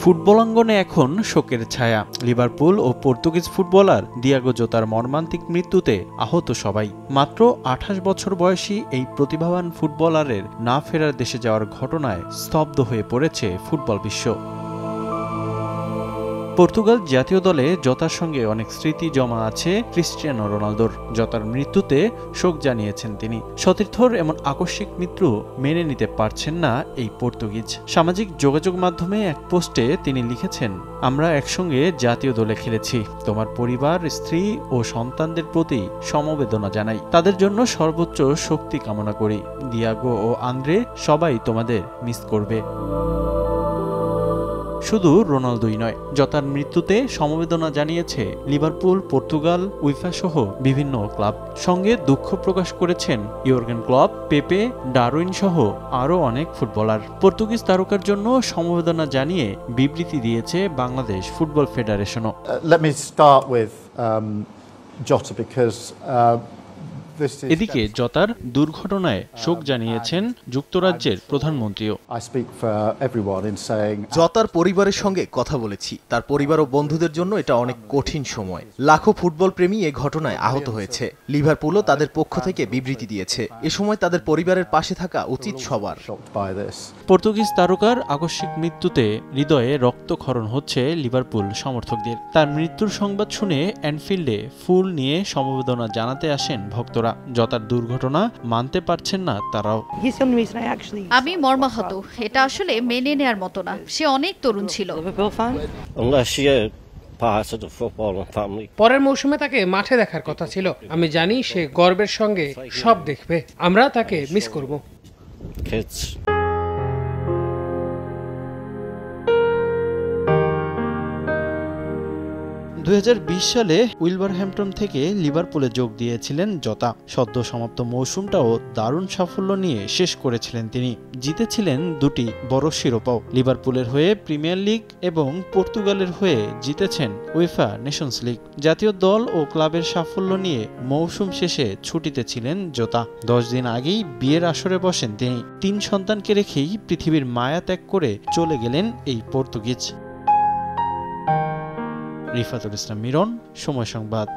ফুটবলাঙ্গনে এখন শোকের ছায়া। লিভারপুল ও পর্তুগিজ ফুটবলার দিয়াগো জোতার মর্মান্তিক মৃত্যুতে আহত সবাই। মাত্র ২৮ বছর বয়সী এই প্রতিভাবান ফুটবলারের না ফেরার দেশে যাওয়ার ঘটনায় স্তব্ধ হয়ে পড়েছে ফুটবল বিশ্ব। পর্তুগাল জাতীয় দলে জোতার সঙ্গে অনেক স্মৃতি জমা আছে ক্রিস্টিয়ানো রোনালদোর। জোতার মৃত্যুতে শোক জানিয়েছেন তিনি। সতীর্থর এমন আকস্মিক মৃত্যু মেনে নিতে পারছেন না এই পর্তুগিজ। সামাজিক যোগাযোগ মাধ্যমে এক পোস্টে তিনি লিখেছেন, আমরা একসঙ্গে জাতীয় দলে খেলেছি। তোমার পরিবার, স্ত্রী ও সন্তানদের প্রতি সমবেদনা জানাই। তাদের জন্য সর্বোচ্চ শক্তি কামনা করি। দিয়াগো ও আন্দ্রে সবাই তোমাদের মিস করবে। শুধু রোনালদোই নয়, জোতার মৃত্যুতে সমবেদনা জানিয়েছে লিভারপুল, পর্তুগাল, উইফা সহ বিভিন্ন ক্লাব। সঙ্গে দুঃখ প্রকাশ করেছেন ইয়র্গেন ক্লপ, পেপে, ডারউইন সহ আরও অনেক ফুটবলার। পর্তুগিজ তারকার জন্য সমবেদনা জানিয়ে বিবৃতি দিয়েছে বাংলাদেশ ফুটবল ফেডারেশনও। Let me start with Jota because এদিকে জোতার দুর্ঘটনায় শোক জানিয়েছেন যুক্তরাজ্যের প্রধানমন্ত্রীও। জোতার পরিবারের সঙ্গে কথা বলেছি। তার পরিবার ও বন্ধুদের জন্য এটা অনেক কঠিন সময়। লাখো ফুটবল প্রেমী এ ঘটনায় আহত হয়েছে। লিভারপুলও তাদের পক্ষ থেকে বিবৃতি দিয়েছে। এ সময় তাদের পরিবারের পাশে থাকা উচিত সবার। পর্তুগিজ তারকার আকস্মিক মৃত্যুতে হৃদয়ে রক্তক্ষরণ হচ্ছে লিভারপুল সমর্থকদের। তার মৃত্যুর সংবাদ শুনে অ্যানফিল্ডে ফুল নিয়ে সমবেদনা জানাতে আসেন ভক্তরা। জোতার দুর্ঘটনা মানতে পারছেন না তারাও। আমি মর্মাহত। এটা আসলে মেনে নেয়ার মতো না। সে অনেক তরুণ ছিল। পরের মৌসুমে তাকে মাঠে দেখার কথা ছিল। আমি জানি সে গর্বের সঙ্গে সব দেখবে। আমরা তাকে মিস করব। ২০২০ সালে উইলভারহ্যাম্পটন থেকে লিভারপুলে যোগ দিয়েছিলেন জোতা। সদ্য সমাপ্ত মৌসুমটাও দারুণ সাফল্য নিয়ে শেষ করেছিলেন তিনি। জিতেছিলেন দুটি বড় শিরোপাও। লিভারপুলের হয়ে প্রিমিয়ার লিগ এবং পর্তুগালের হয়ে জিতেছেন উয়েফা নেশনস লিগ। জাতীয় দল ও ক্লাবের সাফল্য নিয়ে মৌসুম শেষে ছুটিতে ছিলেন জোতা। ১০ দিন আগেই বিয়ের আসরে বসেন তিনি। ৩ সন্তানকে রেখেই পৃথিবীর মায়া ত্যাগ করে চলে গেলেন এই পর্তুগিজ। রিফাতুল ইসলাম মিরন, সময় সংবাদ।